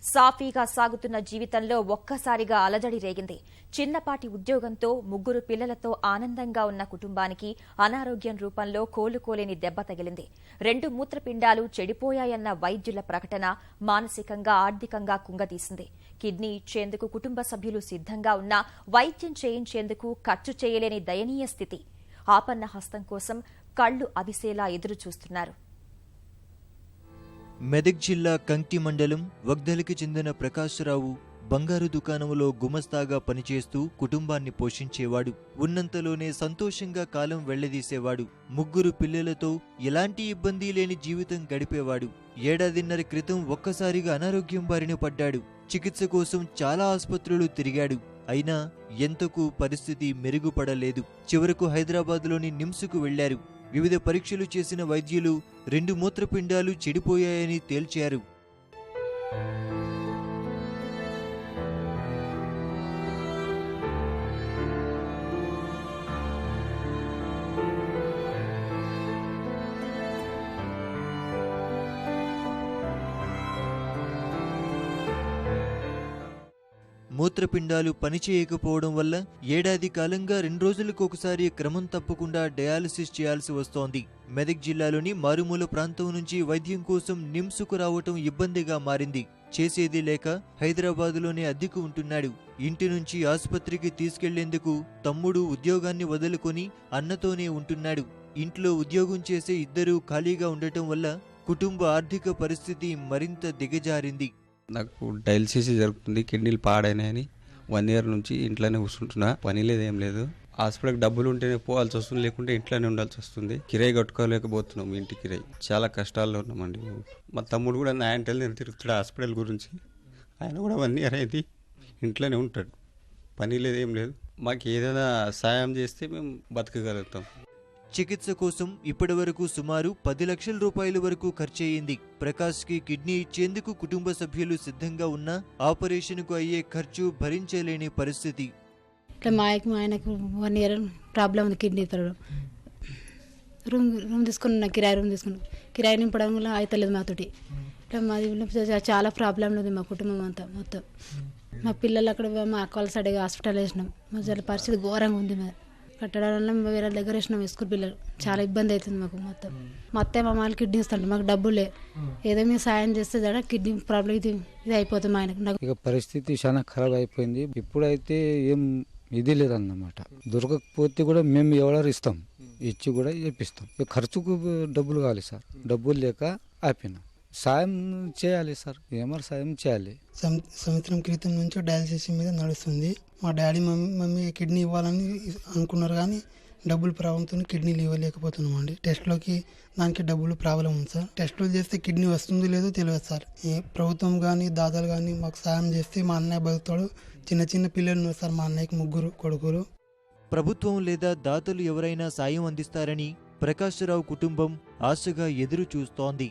సాఫీగా సాగుతున్న జీవితంలో ఒక్కసారిగా అలజడి రేగింది. చిన్నపాటి ఉద్యోగంతో 3 పిల్లలతో ఆనందంగా ఉన్న కుటుంబానికి అనారోగ్యం రూపంలో కోలుకోలేని దెబ్బ తగిలింది. 2 మూత్రపిండాలు చెడిపోయాయన్న వైద్యుల ప్రకటన మానసికంగా, ఆర్థికంగా కుంగదీసింది. కిడ్నీ ఇచ్చేందుకు కుటుంబ సభ్యులు సిద్ధంగా ఉన్నా వైద్యం చేయించేందుకు ఖర్చు చేయలేని దయనీయ స్థితి. ఆపన్న హస్తం కోసం కళ్లు అవిసేలా ఎదురుచూస్తున్నారు. మెదక్ జిల్లా కంకి మండలం వగ్దలికి చెందిన ప్రకాశ్రావు బంగారు దుకాణంలో గుమస్తాగా పనిచేస్తూ కుటుంబాన్ని పోషించేవాడు. ఉన్నంతలోనే సంతోషంగా కాలం వెళ్లదీసేవాడు. 3 పిల్లలతో ఎలాంటి ఇబ్బంది లేని జీవితం గడిపేవాడు. ఏడాదిన్నర క్రితం ఒక్కసారిగా అనారోగ్యం బారిన పడ్డాడు. చికిత్స కోసం చాలా ఆసుపత్రులు తిరిగాడు. అయినా ఎంతకు పరిస్థితి మెరుగుపడలేదు. చివరకు హైదరాబాద్లోని నిమ్స్కు వెళ్లారు. వివిధ పరీక్షలు చేసిన వైద్యులు 2 మూత్రపిండాలు చెడిపోయాయని తేల్చారు. మూత్రపిండాలు పనిచేయకపోవడం వల్ల ఏడాది కాలంగా 2 రోజులకు ఒకసారి క్రమం తప్పకుండా డయాలసిస్ చేయాల్సి వస్తోంది. మెదక్ జిల్లాలోని మారుమూల ప్రాంతం నుంచి వైద్యం కోసం నిమ్స్కు రావటం ఇబ్బందిగా మారింది. చేసేది లేక హైదరాబాదులోనే అద్దెకు ఉంటున్నాడు. ఇంటి నుంచి ఆసుపత్రికి తీసుకెళ్లేందుకు తమ్ముడు ఉద్యోగాన్ని వదులుకొని అన్నతోనే ఉంటున్నాడు. ఇంట్లో ఉద్యోగం చేసే ఇద్దరూ ఖాళీగా ఉండటం వల్ల కుటుంబ ఆర్థిక పరిస్థితి మరింత దిగజారింది. నాకు డయాలసిస్ జరుగుతుంది, కిడ్నీలు పాడైనాయని 1 ఇయర్ నుంచి ఇంట్లోనే కూర్చుంటున్నా. పని లేదు, ఏం లేదు. హాస్పిటల్కి డబ్బులు ఉంటేనే పోవాల్సి వస్తుంది, లేకుంటే ఇంట్లోనే ఉండాల్సి వస్తుంది. కిరాయి కట్టుకోలేకపోతున్నాం, ఇంటి కిరాయి. చాలా కష్టాల్లో ఉన్నామండి. మా తమ్ముడు కూడా నా ఇంటల్ తిరుగుతాడు హాస్పిటల్ గురించి. ఆయన కూడా 1 ఇయర్ అయింది ఇంట్లోనే ఉంటాడు. పని లేదు, ఏం లేదు. మాకు ఏదైనా సాయం చేస్తే మేము బతకగలుగుతాం. చికిత్స కోసం ఇప్పటి వరకు సుమారు 10 లక్షల రూపాయల వరకు ఖర్చయింది. ప్రకాష్కి కిడ్నీ ఇచ్చేందుకు కుటుంబ సభ్యులు సిద్ధంగా ఉన్నా ఆపరేషన్కు అయ్యే ఖర్చు భరించలేని పరిస్థితి. మా ఆయనకు 1 ఇయర్ ప్రాబ్లం ఉంది, కిడ్నీ రూమ్ తీసుకున్నా, కిరాయి రూమ్ తీసుకున్నాం. కిరాయి నింపడం వల్ల అవుతలేదు మాతోటి. ఇట్లా మాది చాలా ప్రాబ్లం ఉంది మా కుటుంబం అంతా మొత్తం. మా పిల్లలు అక్కడ మా అక్కల సైడ్గా హాస్పిటల్ వేసినాం. మా పరిస్థితి ఘోరంగా ఉంది. మరి కట్టడం వల్ల వేరే దగ్గర వేసినాం స్కూల్ పిల్లలు. చాలా ఇబ్బంది అవుతుంది మాకు మొత్తం. మా అత్తయ్య మా మామూలు కిడ్నీ ఇస్తాడు, మాకు డబ్బులే. ఏదో మీరు సాయం చేస్తే జడ కిడ్నీ ప్రాబ్లం ఇది అయిపోతుంది మా ఆయనకు. ఇక పరిస్థితి చాలా ఖరాబ్ అయిపోయింది. ఇప్పుడైతే ఏం ఇది లేదన్నమాట. దొరకకపోతే కూడా మేము ఎవరు ఇస్తాం, ఇచ్చి కూడా చేపిస్తాం. ఖర్చుకు డబ్బులు కావాలి సార్, డబ్బులు లేక ఆపినాం. సాయం చేయాలి సార్, ఏమన్నా సాయం చేయాలి. సంవత్సరం క్రితం నుంచి డయాలసిస్ మీద నడుస్తుంది. మా డాడీ మమ్మీ కిడ్నీ ఇవ్వాలని అనుకున్నారు, కానీ డబ్బులు ప్రాబ్లంతో కిడ్నీలు ఇవ్వలేకపోతున్నాం అండి. టెస్ట్లోకి దానికి డబ్బులు ప్రాబ్లం ఉంది సార్. టెస్టులు చేస్తే కిడ్నీ వస్తుందో లేదో తెలియదు సార్. ప్రభుత్వం కానీ దాదాలు కానీ మాకు సాయం చేస్తే మా అన్నయ్య బతుకుతాడు. చిన్న పిల్లలు ఉన్నారు సార్, మా అన్నయ్యకి 3 కొడుకులు. ప్రభుత్వం లేదా దాతలు ఎవరైనా సాయం అందిస్తారని ప్రకాశ్రావు కుటుంబం ఆశగా ఎదురు చూస్తోంది.